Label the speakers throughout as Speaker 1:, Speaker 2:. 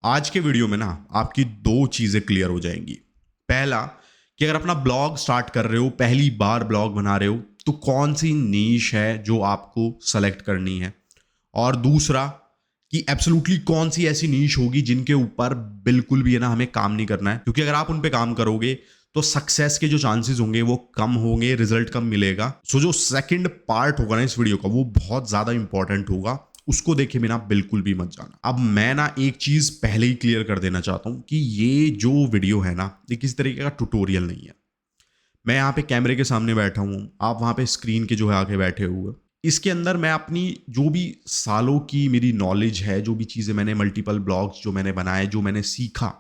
Speaker 1: आज के वीडियो में ना आपकी दो चीज़ें क्लियर हो जाएंगी। पहला कि अगर अपना ब्लॉग स्टार्ट कर रहे हो, पहली बार ब्लॉग बना रहे हो, तो कौन सी नीश है जो आपको सेलेक्ट करनी है। और दूसरा कि एब्सोल्युटली कौन सी ऐसी नीश होगी जिनके ऊपर बिल्कुल भी है ना हमें काम नहीं करना है, क्योंकि अगर आप उन पे काम करोगे तो सक्सेस के जो चांसेस होंगे वो कम होंगे, रिजल्ट कम मिलेगा। सो जो सेकंड पार्ट होगा ना इस वीडियो का वो बहुत ज़्यादा इंपॉर्टेंट होगा, उसको देखे बिना बिल्कुल भी मत जाना। अब मैं ना एक चीज़ पहले ही क्लियर कर देना चाहता हूँ कि ये जो वीडियो है ना ये किसी तरीके का ट्यूटोरियल नहीं है। मैं यहाँ पे कैमरे के सामने बैठा हूँ, आप वहाँ पे स्क्रीन के जो है आगे बैठे हुए। इसके अंदर मैं अपनी जो भी सालों की मेरी नॉलेज है, जो भी चीज़ें मैंने मल्टीपल ब्लॉग्स जो मैंने बनाए, जो मैंने सीखा,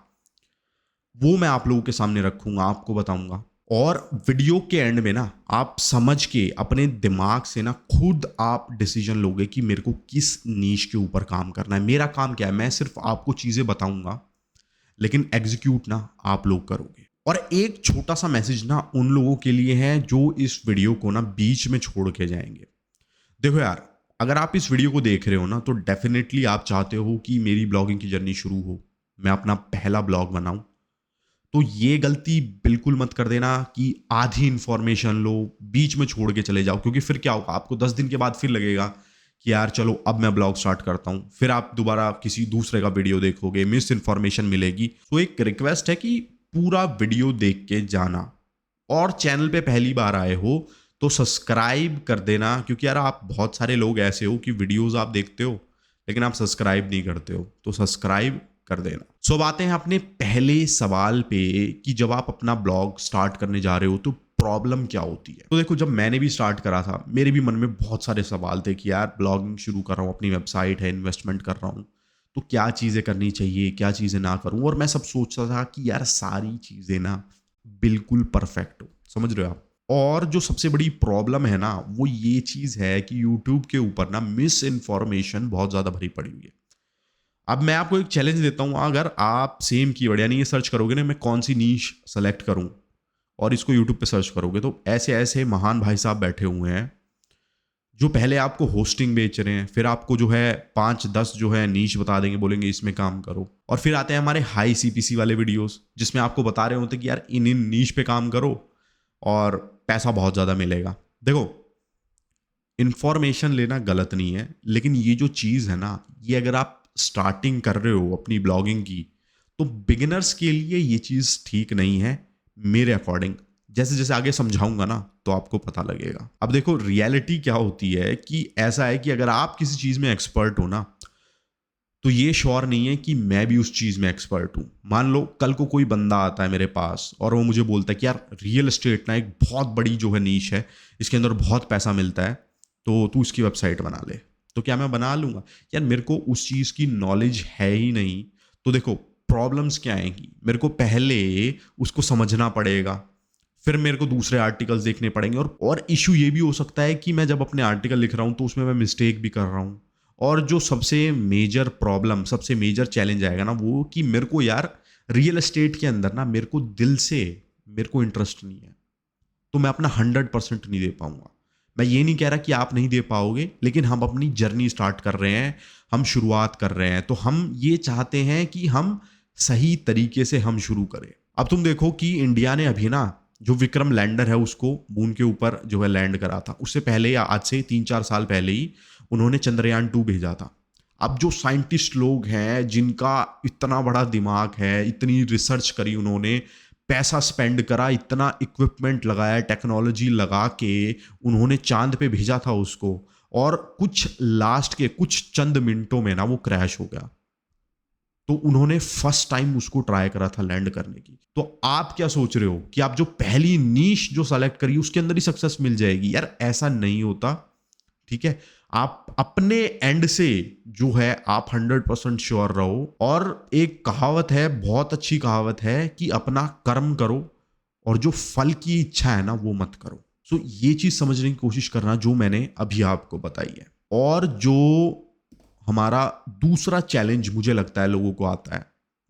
Speaker 1: वो मैं आप लोगों के सामने रखूंगा, आपको बताऊंगा। और वीडियो के एंड में ना आप समझ के अपने दिमाग से ना खुद आप डिसीजन लोगे कि मेरे को किस नीश के ऊपर काम करना है। मेरा काम क्या है, मैं सिर्फ आपको चीज़ें बताऊंगा, लेकिन एग्जीक्यूट ना आप लोग करोगे। और एक छोटा सा मैसेज ना उन लोगों के लिए है जो इस वीडियो को ना बीच में छोड़ के जाएंगे। देखो यार, अगर आप इस वीडियो को देख रहे हो ना तो डेफिनेटली आप चाहते हो कि मेरी ब्लॉगिंग की जर्नी शुरू हो, मैं अपना पहला ब्लॉग बनाऊं। तो ये गलती बिल्कुल मत कर देना कि आधी इंफॉर्मेशन लो, बीच में छोड़ के चले जाओ, क्योंकि फिर क्या होगा, आपको 10 दिन के बाद फिर लगेगा कि यार चलो अब मैं ब्लॉग स्टार्ट करता हूँ। फिर आप दोबारा किसी दूसरे का वीडियो देखोगे, मिस इन्फॉर्मेशन मिलेगी। तो एक रिक्वेस्ट है कि पूरा वीडियो देख के जाना। और चैनल पे पहली बार आए हो तो सब्सक्राइब कर देना, क्योंकि यार आप बहुत सारे लोग ऐसे हो कि वीडियोस आप देखते हो लेकिन आप सब्सक्राइब नहीं करते हो, तो सब्सक्राइब कर देना। सो बातें हैं अपने पहले सवाल पे कि जब आप अपना ब्लॉग स्टार्ट करने जा रहे हो तो प्रॉब्लम क्या होती है। तो देखो, जब मैंने भी स्टार्ट करा था मेरे भी मन में बहुत सारे सवाल थे कि यार ब्लॉगिंग शुरू कर रहा हूँ, अपनी वेबसाइट है, इन्वेस्टमेंट कर रहा हूँ, तो क्या चीज़ें करनी चाहिए, क्या चीज़ें ना करूँ। और मैं सब सोचता था कि यार सारी चीज़ें ना बिल्कुल परफेक्ट हो, समझ रहे हो आप। और जो सबसे बड़ी प्रॉब्लम है ना वो ये चीज़ है कि यूट्यूब के ऊपर ना मिस इन्फॉर्मेशन बहुत ज़्यादा भरी पड़ी हुई है। अब मैं आपको एक चैलेंज देता हूँ, अगर आप सेम कीवर्ड यानी ये सर्च करोगे ना, मैं कौन सी नीश सेलेक्ट करूँ, और इसको यूट्यूब पे सर्च करोगे तो ऐसे ऐसे महान भाई साहब बैठे हुए हैं जो पहले आपको होस्टिंग बेच रहे हैं, फिर आपको जो है 5-10 जो है नीश बता देंगे, बोलेंगे इसमें काम करो। और फिर आते हैं हमारे हाई सीपीसी वाले वीडियोस जिसमें आपको बता रहे होते कि यार इन इन नीश पे काम करो और पैसा बहुत ज़्यादा मिलेगा। देखो, इन्फॉर्मेशन लेना गलत नहीं है, लेकिन ये जो चीज़ है ना, ये अगर आप स्टार्टिंग कर रहे हो अपनी ब्लॉगिंग की तो बिगिनर्स के लिए ये चीज़ ठीक नहीं है मेरे अकॉर्डिंग। जैसे जैसे आगे समझाऊंगा ना तो आपको पता लगेगा। अब देखो, रियलिटी क्या होती है कि ऐसा है कि अगर आप किसी चीज़ में एक्सपर्ट हो ना तो ये श्योर नहीं है कि मैं भी उस चीज़ में एक्सपर्ट हूँ। मान लो कल को कोई बंदा आता है मेरे पास और वो मुझे बोलता है कि यार रियल एस्टेट ना एक बहुत बड़ी जो है नीश है, इसके अंदर बहुत पैसा मिलता है, तो तू इसकी वेबसाइट बना ले। तो क्या मैं बना लूँगा? यार मेरे को उस चीज़ की नॉलेज है ही नहीं। तो देखो, प्रॉब्लम्स क्या आएंगी, मेरे को पहले उसको समझना पड़ेगा, फिर मेरे को दूसरे आर्टिकल्स देखने पड़ेंगे। और इशू ये भी हो सकता है कि मैं जब अपने आर्टिकल लिख रहा हूँ तो उसमें मैं मिस्टेक भी कर रहा हूँ। और जो सबसे मेजर प्रॉब्लम, सबसे मेजर चैलेंज आएगा ना वो कि मेरे को यार रियल एस्टेट के अंदर ना मेरे को दिल से मेरे को इंटरेस्ट नहीं है, तो मैं अपना 100% नहीं दे पाऊंगा। मैं ये नहीं कह रहा कि आप नहीं दे पाओगे, लेकिन हम अपनी जर्नी स्टार्ट कर रहे हैं, हम शुरुआत कर रहे हैं, तो हम ये चाहते हैं कि हम सही तरीके से हम शुरू करें। अब तुम देखो कि इंडिया ने अभी ना जो विक्रम लैंडर है उसको मून के ऊपर जो है लैंड करा था, उससे पहले या आज से 3-4 साल पहले ही उन्होंने चंद्रयान 2 भेजा था। अब जो साइंटिस्ट लोग हैं जिनका इतना बड़ा दिमाग है, इतनी रिसर्च करी उन्होंने, पैसा स्पेंड करा, इतना इक्विपमेंट लगाया, टेक्नोलॉजी लगा के उन्होंने चांद पे भेजा था उसको, और कुछ लास्ट के कुछ चंद मिनटों में ना वो क्रैश हो गया। तो उन्होंने फर्स्ट टाइम उसको ट्राई करा था लैंड करने की। तो आप क्या सोच रहे हो कि आप जो पहली नीश जो सेलेक्ट करी उसके अंदर ही सक्सेस मिल जाएगी? यार ऐसा नहीं होता। ठीक है, आप अपने एंड से जो है आप 100% श्योर रहो। और एक कहावत है, बहुत अच्छी कहावत है कि अपना कर्म करो और जो फल की इच्छा है ना वो मत करो। सो ये चीज समझने की कोशिश करना जो मैंने अभी आपको बताई है। और जो हमारा दूसरा चैलेंज मुझे लगता है लोगों को आता है,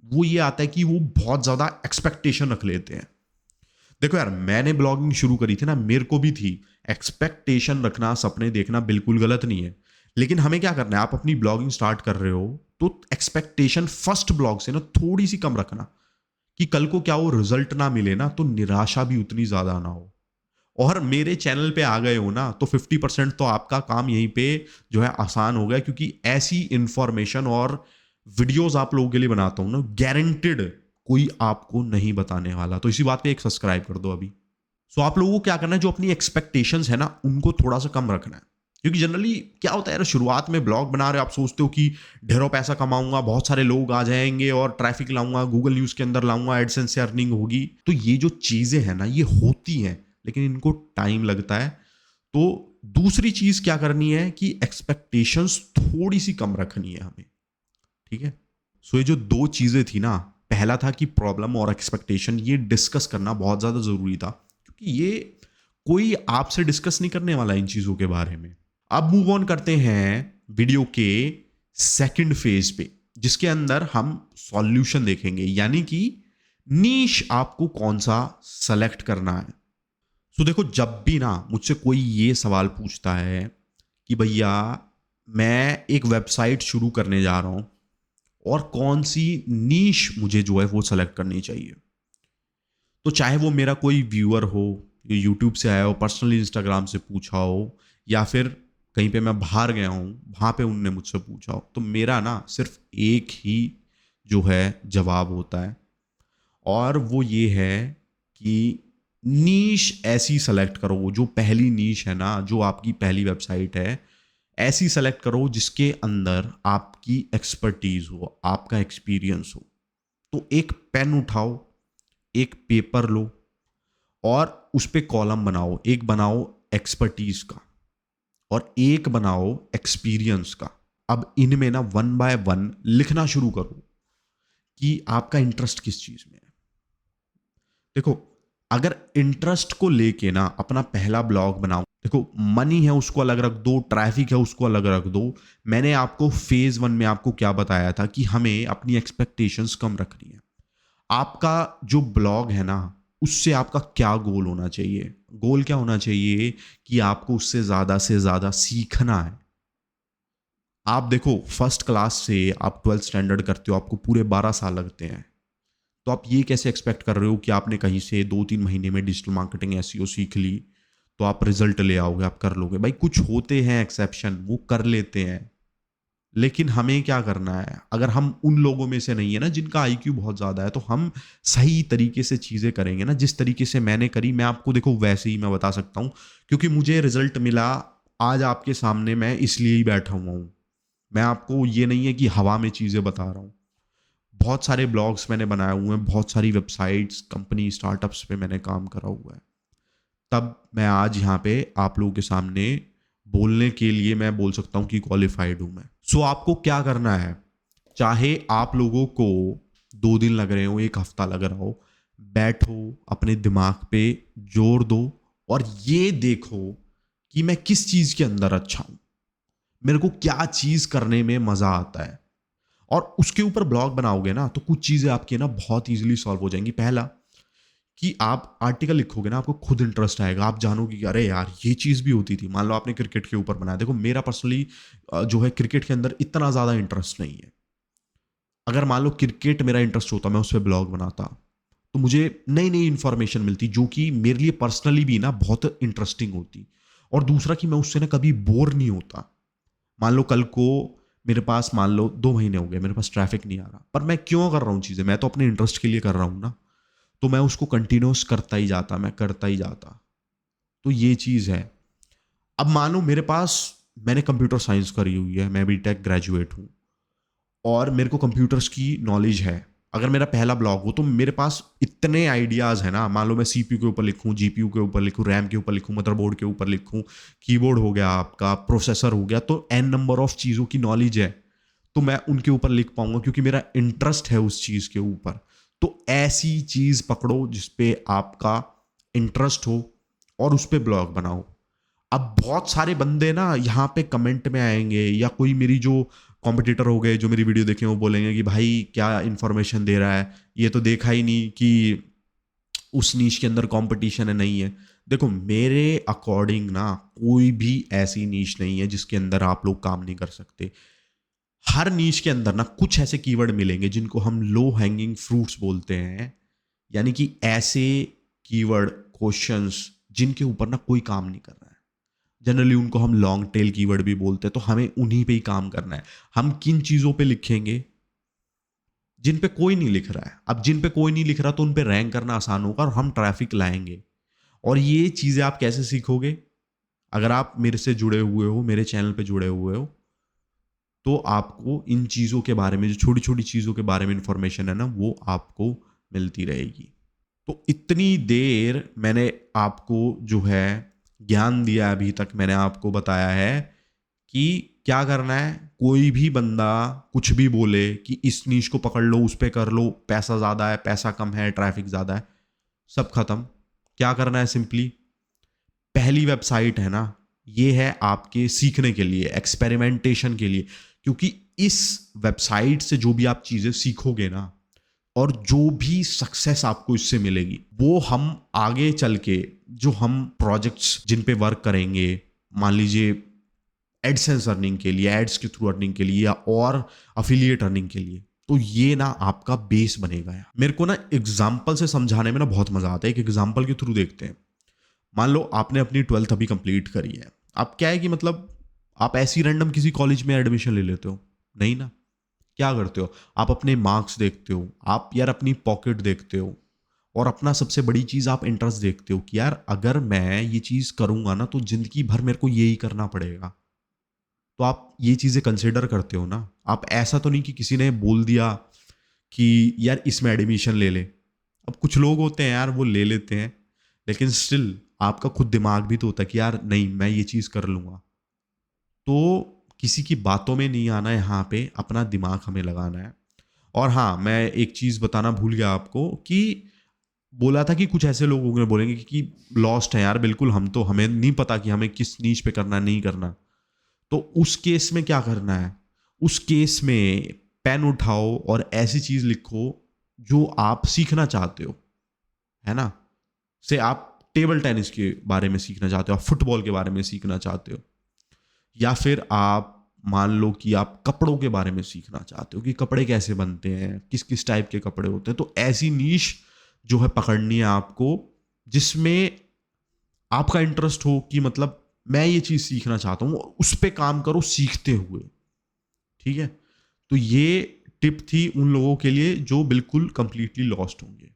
Speaker 1: वो ये आता है कि वो बहुत ज्यादा एक्सपेक्टेशन रख लेते हैं। देखो यार, मैंने ब्लॉगिंग शुरू करी थी ना, मेरे को भी थी। एक्सपेक्टेशन रखना, सपने देखना बिल्कुल गलत नहीं है, लेकिन हमें क्या करना है, आप अपनी ब्लॉगिंग स्टार्ट कर रहे हो, तो एक्सपेक्टेशन फर्स्ट ब्लॉग से ना थोड़ी सी कम रखना, कि कल को क्या हो रिजल्ट ना मिले ना तो निराशा भी उतनी ज्यादा ना हो। और मेरे चैनल पे आ गए हो ना तो 50% तो आपका काम यहीं पे जो है आसान हो गया, क्योंकि ऐसी इंफॉर्मेशन और वीडियोस आप लोगों के लिए बनाता हूं ना, गारंटेड कोई आपको नहीं बताने वाला। तो इसी बात पे एक सब्सक्राइब कर दो अभी। सो आप लोगों को क्या करना है, जो अपनी एक्सपेक्टेशंस है ना उनको थोड़ा सा कम रखना है। क्योंकि जनरली क्या होता है यार, शुरुआत में ब्लॉग बना रहे हो, आप सोचते हो कि ढेरों पैसा कमाऊंगा, बहुत सारे लोग आ जाएंगे और ट्रैफिक लाऊंगा, गूगल न्यूज के अंदर लाऊंगा, एडसेंस से अर्निंग होगी। तो ये जो चीजें हैं ना ये होती हैं, लेकिन इनको टाइम लगता है। तो दूसरी चीज क्या करनी है कि एक्सपेक्टेशंस थोड़ी सी कम रखनी है हमें, ठीक है। सो ये जो दो चीजें थी ना, पहला था कि प्रॉब्लम और एक्सपेक्टेशन, ये डिस्कस करना बहुत ज्यादा जरूरी था, क्योंकि ये कोई आपसे डिस्कस नहीं करने वाला इन चीजों के बारे में। अब मूव ऑन करते हैं वीडियो के सेकंड फेज पे, जिसके अंदर हम सॉल्यूशन देखेंगे, यानी कि नीश आपको कौन सा सेलेक्ट करना है। सो देखो, जब भी ना मुझसे कोई ये सवाल पूछता है कि भैया मैं एक वेबसाइट शुरू करने जा रहा हूं और कौन सी नीश मुझे जो है वो सेलेक्ट करनी चाहिए, तो चाहे वो मेरा कोई व्यूअर हो, यूट्यूब से आया हो, पर्सनली इंस्टाग्राम से पूछा हो, या फिर कहीं पे मैं बाहर गया हूँ वहाँ पे उनने मुझसे पूछा हो, तो मेरा ना सिर्फ एक ही जो है जवाब होता है, और वो ये है कि नीश ऐसी सेलेक्ट करो, जो पहली नीश है ना, जो आपकी पहली वेबसाइट है, ऐसी सेलेक्ट करो जिसके अंदर आपकी एक्सपर्टीज हो, आपका एक्सपीरियंस हो। तो एक पेन उठाओ, एक पेपर लो और उस पे कॉलम बनाओ, एक बनाओ एक्सपर्टीज का और एक बनाओ एक्सपीरियंस का। अब इनमें ना वन बाय वन लिखना शुरू करो कि आपका इंटरेस्ट किस चीज में है। देखो, अगर इंटरेस्ट को लेके ना अपना पहला ब्लॉग बनाओ, देखो मनी है उसको अलग रख दो, ट्रैफिक है उसको अलग रख दो। मैंने आपको फेज 1 में आपको क्या बताया था कि हमें अपनी एक्सपेक्टेशंस कम रखनी है। आपका जो ब्लॉग है ना उससे आपका क्या गोल होना चाहिए, गोल क्या होना चाहिए कि आपको उससे ज्यादा से ज्यादा सीखना है। आप देखो, फर्स्ट क्लास से आप 12th स्टैंडर्ड करते हो, आपको पूरे 12 साल लगते हैं। तो आप ये कैसे एक्सपेक्ट कर रहे हो कि आपने कहीं से 2-3 महीने में डिजिटल मार्केटिंग एसईओ सीख ली तो आप रिजल्ट ले आओगे, आप कर लोगे? भाई कुछ होते हैं एक्सेप्शन, वो कर लेते हैं, लेकिन हमें क्या करना है, अगर हम उन लोगों में से नहीं है ना जिनका आईक्यू बहुत ज्यादा है, तो हम सही तरीके से चीजें करेंगे ना, जिस तरीके से मैंने करी, मैं आपको देखो वैसे ही मैं बता सकता हूं, क्योंकि मुझे रिजल्ट मिला आज आपके सामने, मैं इसलिए ही बैठा हुआ हूं। मैं आपको ये नहीं है कि हवा में चीजें बता रहा हूं। बहुत सारे ब्लॉग्स मैंने बनाए हुए हैं, बहुत सारी वेबसाइट्स, कंपनी, स्टार्टअप्स पे मैंने काम करा हुआ है, तब मैं आज यहाँ पे आप लोगों के सामने बोलने के लिए मैं बोल सकता हूँ कि क्वालिफाइड हूँ मैं। सो आपको क्या करना है, चाहे आप लोगों को 2 दिन लग रहे हो, एक हफ्ता लग रहा हो, बैठो, अपने दिमाग पे जोर दो और ये देखो कि मैं किस चीज के अंदर अच्छा हूं, मेरे को क्या चीज करने में मजा आता है, और उसके ऊपर ब्लॉग बनाओगे ना तो कुछ चीजें आपकी ना बहुत इजीली सॉल्व हो जाएंगी। पहला कि आप आर्टिकल लिखोगे ना, आपको खुद इंटरेस्ट आएगा, आप जानोगे कि अरे यार ये चीज़ भी होती थी। मान लो आपने क्रिकेट के ऊपर बनाया, देखो मेरा पर्सनली जो है क्रिकेट के अंदर इतना ज़्यादा इंटरेस्ट नहीं है। अगर मान लो क्रिकेट मेरा इंटरेस्ट होता, मैं उस पर ब्लॉग बनाता, तो मुझे नई नई इंफॉर्मेशन मिलती जो कि मेरे लिए पर्सनली भी ना बहुत इंटरेस्टिंग होती। और दूसरा कि मैं उससे ना कभी बोर नहीं होता। मान लो कल को मेरे पास, मान लो 2 महीने हो गए मेरे पास ट्रैफिक नहीं आ रहा, पर मैं क्यों कर रहा हूँ चीज़ें, मैं तो अपने इंटरेस्ट के लिए कर रहा हूँ ना, तो मैं उसको कंटिन्यूस करता ही जाता, मैं करता ही जाता। तो ये चीज़ है। अब मानो मेरे पास, मैंने कंप्यूटर साइंस करी हुई है, मैं बीटेक ग्रेजुएट हूँ और मेरे को कंप्यूटर्स की नॉलेज है। अगर मेरा पहला ब्लॉग हो तो मेरे पास इतने आइडियाज़ है ना, मान लो मैं सीपीयू के ऊपर लिखूँ, जीपीयू के ऊपर लिखूँ, रैम के ऊपर लिखूँ, मदरबोर्ड के ऊपर लिखूँ, कीबोर्ड हो गया आपका, प्रोसेसर हो गया, तो एन नंबर ऑफ चीज़ों की नॉलेज है, तो मैं उनके ऊपर लिख पाऊंगा क्योंकि मेरा इंटरेस्ट है उस चीज़ के ऊपर। तो ऐसी चीज़ पकड़ो जिसपे आपका इंटरेस्ट हो और उस पर ब्लॉग बनाओ। अब बहुत सारे बंदे ना यहाँ पे कमेंट में आएंगे, या कोई मेरी जो कॉम्पिटिटर हो गए जो मेरी वीडियो देखें वो बोलेंगे कि भाई क्या इन्फॉर्मेशन दे रहा है, ये तो देखा ही नहीं कि उस नीश के अंदर कंपटीशन है, नहीं है। देखो मेरे अकॉर्डिंग ना कोई भी ऐसी नीश नहीं है जिसके अंदर आप लोग काम नहीं कर सकते। हर नीश के अंदर ना कुछ ऐसे कीवर्ड मिलेंगे जिनको हम लो हैंगिंग फ्रूट्स बोलते हैं, यानी कि ऐसे कीवर्ड, क्वेश्चंस जिनके ऊपर ना कोई काम नहीं कर रहा है। जनरली उनको हम लॉन्ग टेल कीवर्ड भी बोलते हैं, तो हमें उन्हीं पे ही काम करना है। हम किन चीज़ों पे लिखेंगे? जिन पे कोई नहीं लिख रहा है। अब जिन पे कोई नहीं लिख रहा तो उन पे रैंक करना आसान होगा और हम ट्रैफिक लाएंगे। और ये चीज़ें आप कैसे सीखोगे? अगर आप मेरे से जुड़े हुए हो, मेरे चैनल पे जुड़े हुए हो, तो आपको इन चीज़ों के बारे में, जो छोटी छोटी चीज़ों के बारे में इंफॉर्मेशन है ना, वो आपको मिलती रहेगी। तो इतनी देर मैंने आपको जो है ज्ञान दिया, अभी तक मैंने आपको बताया है कि क्या करना है। कोई भी बंदा कुछ भी बोले कि इस नीश को पकड़ लो, उस पे कर लो, पैसा ज़्यादा है, पैसा कम है, ट्रैफिक ज़्यादा है, सब खत्म। क्या करना है? सिंपली पहली वेबसाइट है ना, ये है आपके सीखने के लिए, एक्सपेरिमेंटेशन के लिए। क्योंकि इस वेबसाइट से जो भी आप चीज़ें सीखोगे ना, और जो भी सक्सेस आपको इससे मिलेगी, वो हम आगे चल के जो हम प्रोजेक्ट्स जिन पे वर्क करेंगे, मान लीजिए एडसेंस अर्निंग के लिए, एड्स के थ्रू अर्निंग के लिए, या और अफिलिएट अर्निंग के लिए, तो ये ना आपका बेस बनेगा। यार मेरे को ना एग्जाम्पल से समझाने में ना बहुत मजा आता है। एक एग्जाम्पल के थ्रू देखते हैं। मान लो आपने अपनी 12th अभी कंप्लीट करी है। अब क्या है कि मतलब आप ऐसी रैंडम किसी कॉलेज में एडमिशन ले लेते हो? नहीं ना। क्या करते हो? आप अपने मार्क्स देखते हो, आप यार अपनी पॉकेट देखते हो, और अपना सबसे बड़ी चीज़ आप इंटरेस्ट देखते हो कि यार अगर मैं ये चीज़ करूंगा ना तो जिंदगी भर मेरे को यही करना पड़ेगा। तो आप ये चीज़ें कंसिडर करते हो ना। आप ऐसा तो नहीं कि किसी ने बोल दिया कि यार इसमें एडमिशन ले ले। अब कुछ लोग होते हैं यार, वो ले लेते हैं, लेकिन स्टिल आपका खुद दिमाग भी तो होता है कि यार नहीं, मैं ये चीज़ कर लूँगा। तो किसी की बातों में नहीं आना है, यहाँ पे अपना दिमाग हमें लगाना है। और हाँ, मैं एक चीज़ बताना भूल गया आपको कि बोला था कि कुछ ऐसे लोग होंगे, बोलेंगे कि लॉस्ट है यार बिल्कुल, हम तो, हमें नहीं पता कि हमें किस नीच पे करना, नहीं करना। तो उस केस में क्या करना है? उस केस में पेन उठाओ और ऐसी चीज लिखो जो आप सीखना चाहते हो, है ना। से आप टेबल टेनिस के बारे में सीखना चाहते हो, आप फुटबॉल के बारे में सीखना चाहते हो, या फिर आप मान लो कि आप कपड़ों के बारे में सीखना चाहते हो कि कपड़े कैसे बनते हैं, किस किस टाइप के कपड़े होते हैं। तो ऐसी नीश जो है पकड़नी है आपको, जिसमें आपका इंटरेस्ट हो कि मतलब मैं ये चीज़ सीखना चाहता हूँ, और उस पे काम करो सीखते हुए। ठीक है। तो ये टिप थी उन लोगों के लिए जो बिल्कुल कंप्लीटली लॉस्ट होंगे।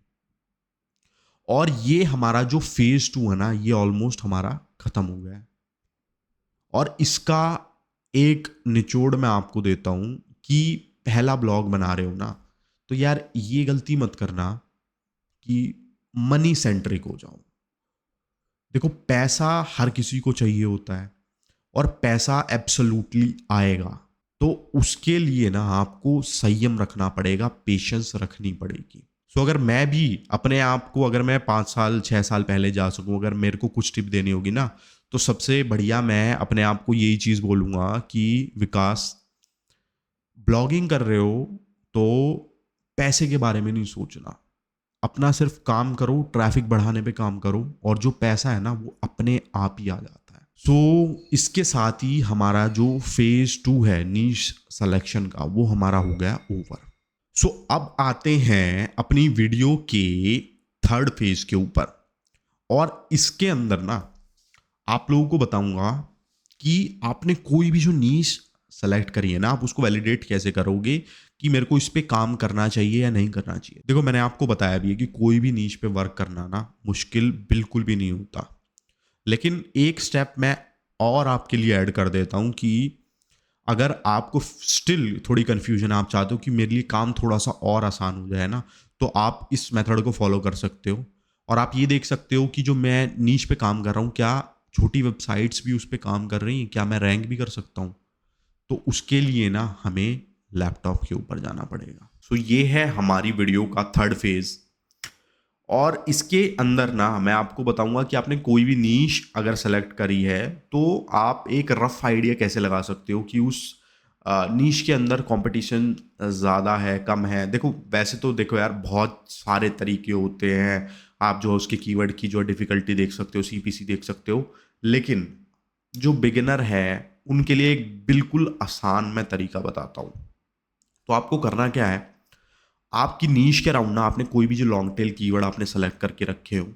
Speaker 1: और ये हमारा जो फेज 2 है ना, ये ऑलमोस्ट हमारा खत्म हो गया है। और इसका एक निचोड़ मैं आपको देता हूं कि पहला ब्लॉग बना रहे हो ना, तो यार ये गलती मत करना कि मनी सेंट्रिक हो जाओ। देखो, पैसा हर किसी को चाहिए होता है, और पैसा एब्सोल्युटली आएगा। तो उसके लिए ना आपको संयम रखना पड़ेगा, पेशेंस रखनी पड़ेगी। सो अगर मैं भी अपने आप को, अगर मैं 5 साल 6 साल पहले जा सकूं, अगर मेरे को कुछ टिप देनी होगी ना, तो सबसे बढ़िया मैं अपने आप को यही चीज़ बोलूँगा कि विकास, ब्लॉगिंग कर रहे हो तो पैसे के बारे में नहीं सोचना। अपना सिर्फ काम करो, ट्रैफिक बढ़ाने पे काम करो, और जो पैसा है ना वो अपने आप ही आ जाता है। सो इसके साथ ही हमारा जो फेज 2 है नीश सिलेक्शन का, वो हमारा हो गया ओवर। सो अब आते हैं अपनी वीडियो के थर्ड फेज के ऊपर। और इसके अंदर ना आप लोगों को बताऊंगा कि आपने कोई भी जो नीश सेलेक्ट करी है ना, आप उसको वैलिडेट कैसे करोगे कि मेरे को इस पे काम करना चाहिए या नहीं करना चाहिए। देखो, मैंने आपको बताया भी है कि कोई भी नीश पे वर्क करना ना मुश्किल बिल्कुल भी नहीं होता। लेकिन एक स्टेप मैं और आपके लिए ऐड कर देता हूं कि अगर आपको स्टिल थोड़ी कन्फ्यूजन, आप चाहते हो कि मेरे लिए काम थोड़ा सा और आसान हो जाए ना, तो आप इस मेथड को फॉलो कर सकते हो। और आप ये देख सकते हो कि जो मैं नीच पे काम कर रहा हूँ, क्या छोटी वेबसाइट्स भी उस पर काम कर रही हैं, क्या मैं रैंक भी कर सकता हूँ। तो उसके लिए ना हमें लैपटॉप के ऊपर जाना पड़ेगा। सो ये है हमारी वीडियो का थर्ड फेज। और इसके अंदर ना मैं आपको बताऊंगा कि आपने कोई भी नीश अगर सेलेक्ट करी है, तो आप एक रफ आइडिया कैसे लगा सकते हो कि उस नीश के अंदर कंपटीशन ज़्यादा है, कम है। देखो, वैसे तो देखो यार, बहुत सारे तरीके होते हैं। आप जो उसके कीवर्ड की जो डिफ़िकल्टी देख सकते हो, सीपीसी देख सकते हो, लेकिन जो बिगिनर है उनके लिए एक बिल्कुल आसान मैं तरीका बताता हूँ। तो आपको करना क्या है, आपकी नीश के अराउंड ना आपने कोई भी जो लॉन्ग टेल कीवर्ड आपने सेलेक्ट करके रखे हो,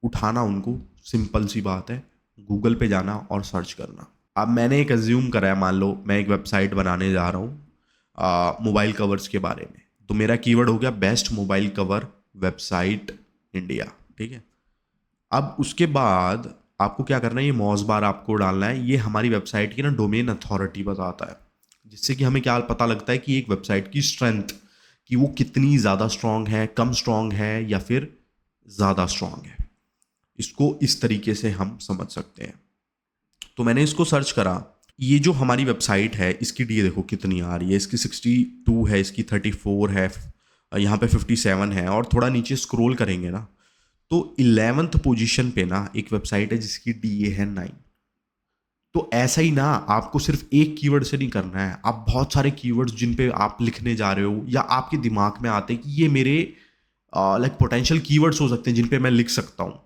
Speaker 1: उठाना उनको, सिंपल सी बात है, गूगल पे जाना और सर्च करना। अब मैंने एक अज्यूम करा है, मान लो मैं एक वेबसाइट बनाने जा रहा हूँ मोबाइल कवर्स के बारे में, तो मेरा कीवर्ड हो गया best mobile cover website India, ठीक है। अब उसके बाद आपको क्या करना है, ये मॉस बार आपको डालना है, ये हमारी वेबसाइट की ना डोमेन अथॉरिटी बताता है, जिससे कि हमें क्या पता लगता है कि एक वेबसाइट की स्ट्रेंथ, कि वो कितनी ज़्यादा स्ट्रांग है, कम स्ट्रांग है या फिर ज़्यादा स्ट्रांग है। इसको इस तरीके से हम समझ सकते हैं। तो मैंने इसको सर्च करा, ये जो हमारी वेबसाइट है इसकी डी देखो कितनी आ रही है, इसकी 62 है, इसकी 34 है, यहाँ पे 57 है, और थोड़ा नीचे स्क्रॉल करेंगे ना तो 11th पोजीशन पे ना एक वेबसाइट है जिसकी डी है 9। तो ऐसा ही ना, आपको सिर्फ एक कीवर्ड से नहीं करना है, आप बहुत सारे कीवर्ड्स जिन पे आप लिखने जा रहे हो या आपके दिमाग में आते हैं कि ये मेरे लाइक पोटेंशियल कीवर्ड्स हो सकते हैं जिन पे मैं लिख सकता हूँ,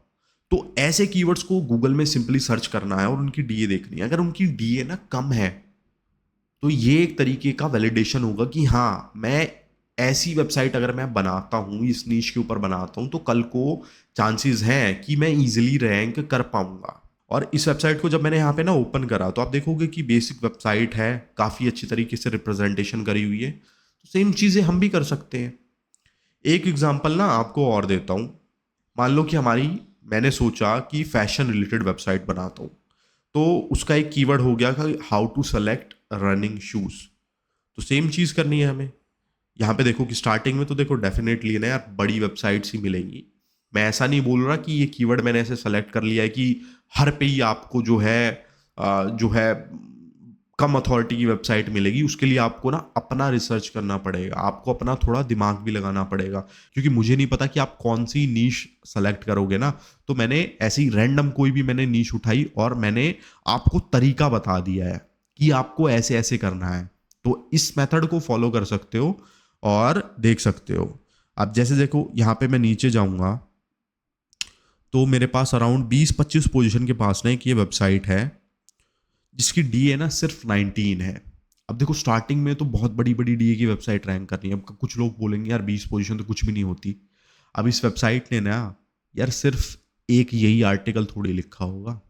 Speaker 1: तो ऐसे कीवर्ड्स को गूगल में सिंपली सर्च करना है और उनकी डीए देखनी है। अगर उनकी डीए ना कम है तो ये एक तरीके का वैलिडेशन होगा कि हाँ, मैं ऐसी वेबसाइट अगर मैं बनाता हूँ, इस नीश के ऊपर बनाता हूँ, तो कल को चांसेस हैं कि मैं इजीली रैंक कर पाऊंगा। और इस वेबसाइट को जब मैंने यहाँ पे ना ओपन करा तो आप देखोगे कि बेसिक वेबसाइट है, काफ़ी अच्छी तरीके से रिप्रेजेंटेशन करी हुई है, तो सेम चीज़ें हम भी कर सकते हैं। एक एग्जांपल ना आपको और देता हूँ। मान लो कि मैंने सोचा कि फैशन रिलेटेड वेबसाइट बनाता हूँ, तो उसका एक कीवर्ड हो गया कि how to select running shoes. तो सेम चीज़ करनी है हमें। यहाँ पे देखो कि स्टार्टिंग में तो देखो डेफिनेटली ना यार बड़ी वेबसाइट्स ही मिलेंगी। मैं ऐसा नहीं बोल रहा कि ये कीवर्ड मैंने ऐसे सेलेक्ट कर लिया है कि हर पे ही आपको जो है कम अथॉरिटी की वेबसाइट मिलेगी। उसके लिए आपको ना अपना रिसर्च करना पड़ेगा, आपको अपना थोड़ा दिमाग भी लगाना पड़ेगा, क्योंकि मुझे नहीं पता कि आप कौन सी नीश सेलेक्ट करोगे ना। तो मैंने ऐसे ही रैंडम कोई भी मैंने नीश उठाई और मैंने आपको तरीका बता दिया है कि आपको ऐसे ऐसे करना है। तो इस मेथड को फॉलो कर सकते हो और देख सकते हो। अब जैसे देखो यहाँ पे मैं नीचे जाऊँगा तो मेरे पास अराउंड 20-25 पोजीशन के पास ना एक ये वेबसाइट है जिसकी डी ए ना सिर्फ 19 है। अब देखो स्टार्टिंग में तो बहुत बड़ी बड़ी डी ए की वेबसाइट रैंक कर रही है। अब कुछ लोग बोलेंगे यार 20 पोजीशन तो कुछ भी नहीं होती। अब इस वेबसाइट ने ना यार सिर्फ एक यही आर्टिकल थोड़ी लिखा होगा,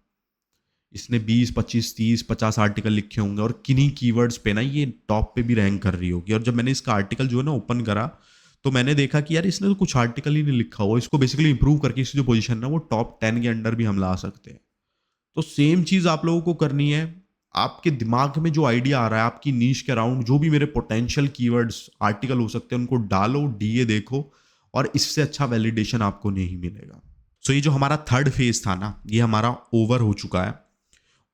Speaker 1: इसने 20, 25, 30, 50 आर्टिकल लिखे होंगे और किन्हीं कीवर्ड्स पे ना ये टॉप पे भी रैंक कर रही होगी। और जब मैंने इसका आर्टिकल जो है ना ओपन करा तो मैंने देखा कि यार इसने तो कुछ आर्टिकल ही नहीं लिखा हुआ, इसको बेसिकली इंप्रूव करके इसकी जो पोजीशन है ना वो टॉप 10 के अंडर भी हम ला सकते हैं। तो सेम चीज़ आप लोगों को करनी है। आपके दिमाग में जो आइडिया आ रहा है आपकी नीश के अराउंड, जो भी मेरे पोटेंशियल कीवर्ड्स आर्टिकल हो सकते हैं, उनको डालो, डीए देखो, और इससे अच्छा वैलिडेशन आपको नहीं मिलेगा। सो ये जो हमारा थर्ड फेज था ना, ये हमारा ओवर हो चुका है।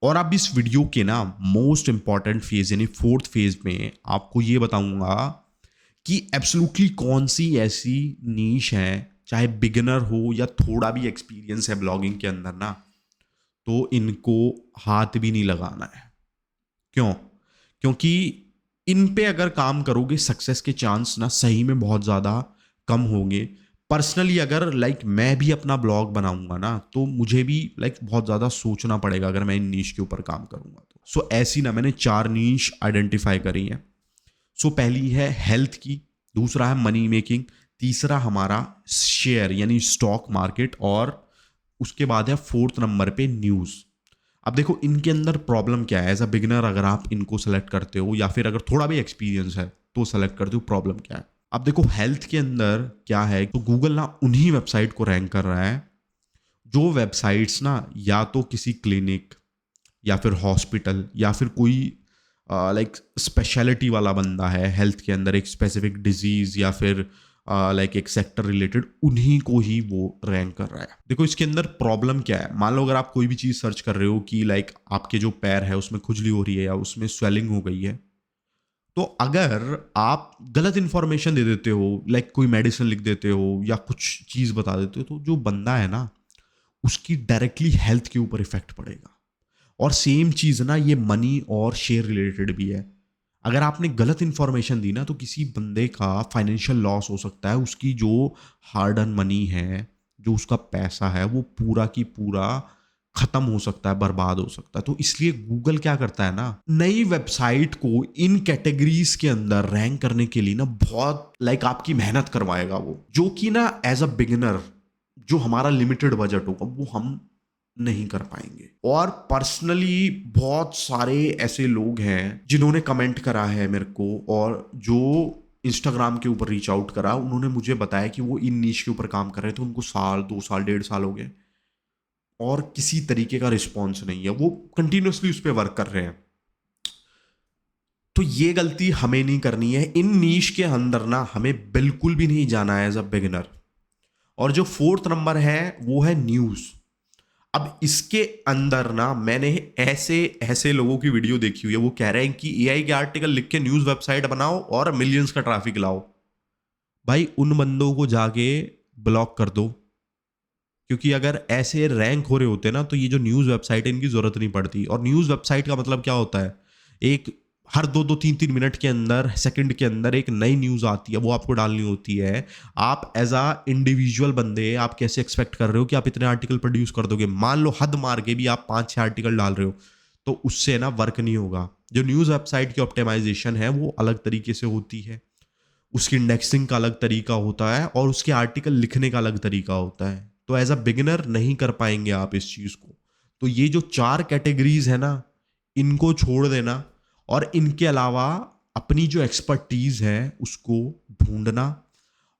Speaker 1: और अब इस वीडियो के ना मोस्ट इंपॉर्टेंट फेज यानी फोर्थ फेज में आपको ये बताऊंगा कि एब्सोल्युटली कौन सी ऐसी नीश है, चाहे बिगिनर हो या थोड़ा भी एक्सपीरियंस है ब्लॉगिंग के अंदर ना, तो इनको हाथ भी नहीं लगाना है। क्यों? क्योंकि इन पे अगर काम करोगे सक्सेस के चांस ना सही में बहुत ज़्यादा कम होंगे। पर्सनली अगर मैं भी अपना ब्लॉग बनाऊंगा ना तो मुझे भी बहुत ज़्यादा सोचना पड़ेगा अगर मैं इन नीश के ऊपर काम करूंगा तो। सो ऐसी ना मैंने 4 नीश आइडेंटिफाई करी हैं। सो पहली है हेल्थ की, दूसरा है मनी मेकिंग, तीसरा हमारा शेयर यानी स्टॉक मार्केट, और उसके बाद है फोर्थ नंबर पे न्यूज़। अब देखो इनके अंदर प्रॉब्लम क्या है, एज अ बिगिनर अगर आप इनको सेलेक्ट करते हो या फिर अगर थोड़ा भी एक्सपीरियंस है तो सेलेक्ट करते हो, प्रॉब्लम क्या है। अब देखो हेल्थ के अंदर क्या है, तो गूगल ना उन्हीं वेबसाइट को रैंक कर रहा है जो वेबसाइट्स ना या तो किसी क्लिनिक या फिर हॉस्पिटल या फिर कोई स्पेशलिटी वाला बंदा है हेल्थ के अंदर, एक स्पेसिफिक डिजीज या फिर एक सेक्टर रिलेटेड, उन्हीं को ही वो रैंक कर रहा है। देखो इसके अंदर प्रॉब्लम क्या है, मान लो अगर आप कोई भी चीज़ सर्च कर रहे हो कि आपके जो पैर है उसमें खुजली हो रही है या उसमें स्वेलिंग हो गई है, तो अगर आप गलत इंफॉर्मेशन दे देते हो, कोई मेडिसिन लिख देते हो या कुछ चीज़ बता देते हो, तो जो बंदा है ना उसकी डायरेक्टली हेल्थ के ऊपर इफेक्ट पड़ेगा। और सेम चीज़ ना ये मनी और शेयर रिलेटेड भी है। अगर आपने गलत इंफॉर्मेशन दी ना तो किसी बंदे का फाइनेंशियल लॉस हो सकता है, उसकी जो हार्ड अर्न मनी है, जो उसका पैसा है, वो पूरा की पूरा खत्म हो सकता है, बर्बाद हो सकता है। तो इसलिए गूगल क्या करता है ना, नई वेबसाइट को इन कैटेगरीज के अंदर रैंक करने के लिए ना बहुत आपकी मेहनत करवाएगा वो, जो कि ना एज अ बिगिनर जो हमारा लिमिटेड बजट होगा वो हम नहीं कर पाएंगे। और पर्सनली बहुत सारे ऐसे लोग हैं जिन्होंने कमेंट करा है मेरे को, और जो इंस्टाग्राम के ऊपर रीच आउट करा, उन्होंने मुझे बताया कि वो इन नीश के ऊपर काम कर रहे थे, उनको साल 2 साल 1.5 साल हो गए और किसी तरीके का रिस्पॉन्स नहीं है, वो कंटिन्यूसली उस पर वर्क कर रहे हैं। तो ये गलती हमें नहीं करनी है। इन नीश के अंदर ना हमें बिल्कुल भी नहीं जाना है एज अ बिगिनर। और जो फोर्थ नंबर है वो है न्यूज़। अब इसके अंदर ना मैंने ऐसे ऐसे लोगों की वीडियो देखी हुई है, वो कह रहे हैं कि एआई के आर्टिकल लिख के न्यूज़ वेबसाइट बनाओ और मिलियंस का ट्रैफिक लाओ। भाई उन बंदों को जाके ब्लॉक कर दो, क्योंकि अगर ऐसे रैंक हो रहे होते ना तो ये जो न्यूज़ वेबसाइट है इनकी ज़रूरत नहीं पड़ती। और न्यूज़ वेबसाइट का मतलब क्या होता है, एक हर 2-2 3-3 मिनट के अंदर, सेकंड के अंदर एक नई न्यूज़ आती है, वो आपको डालनी होती है। आप एज आ इंडिविजुअल बंदे आप कैसे एक्सपेक्ट कर रहे हो कि आप इतने आर्टिकल प्रोड्यूस कर दोगे? मान लो हद मार के भी आप 5-6 आर्टिकल डाल रहे हो, तो उससे ना वर्क नहीं होगा। जो न्यूज़ वेबसाइट की ऑप्टिमाइजेशन है वो अलग तरीके से होती है, उसकी इंडेक्सिंग का अलग तरीका होता है और उसके आर्टिकल लिखने का अलग तरीका होता है। तो एज अ बिगिनर नहीं कर पाएंगे आप इस चीज़ को। तो ये जो 4 कैटेगरीज है ना, इनको छोड़ देना और इनके अलावा अपनी जो एक्सपर्टीज है उसको ढूंढना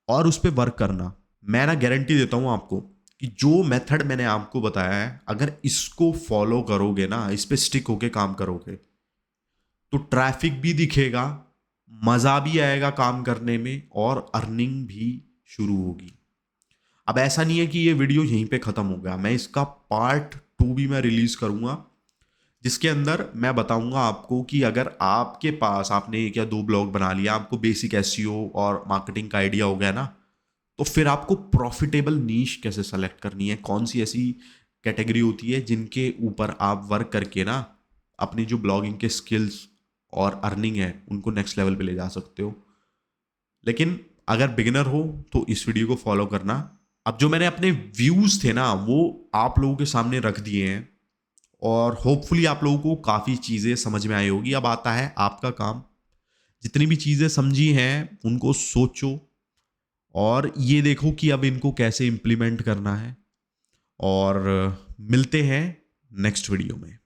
Speaker 1: और उस पर वर्क करना। मैं ना गारंटी देता हूँ आपको कि जो मेथड मैंने आपको बताया है, अगर इसको फॉलो करोगे ना, इस पे स्टिक होके काम करोगे, तो ट्रैफिक भी दिखेगा, मज़ा भी आएगा काम करने में और अर्निंग भी शुरू होगी। अब ऐसा नहीं है कि ये वीडियो यहीं पे ख़त्म हो गया, मैं इसका पार्ट 2 भी मैं रिलीज़ करूँगा, जिसके अंदर मैं बताऊंगा आपको कि अगर आपके पास, आपने 1 या 2 ब्लॉग बना लिया, आपको बेसिक एसईओ और मार्केटिंग का आइडिया हो गया ना, तो फिर आपको प्रॉफिटेबल नीश कैसे सेलेक्ट करनी है, कौन सी ऐसी कैटेगरी होती है जिनके ऊपर आप वर्क करके ना अपनी जो ब्लॉगिंग के स्किल्स और अर्निंग है उनको नेक्स्ट लेवल पे ले जा सकते हो। लेकिन अगर बिगिनर हो तो इस वीडियो को फॉलो करना। अब जो मैंने अपने व्यूज़ थे ना वो आप लोगों के सामने रख दिए हैं और होपफुली आप लोगों को काफ़ी चीज़ें समझ में आई होगी। अब आता है आपका काम, जितनी भी चीज़ें समझी हैं उनको सोचो और ये देखो कि अब इनको कैसे इम्प्लीमेंट करना है। और मिलते हैं नेक्स्ट वीडियो में।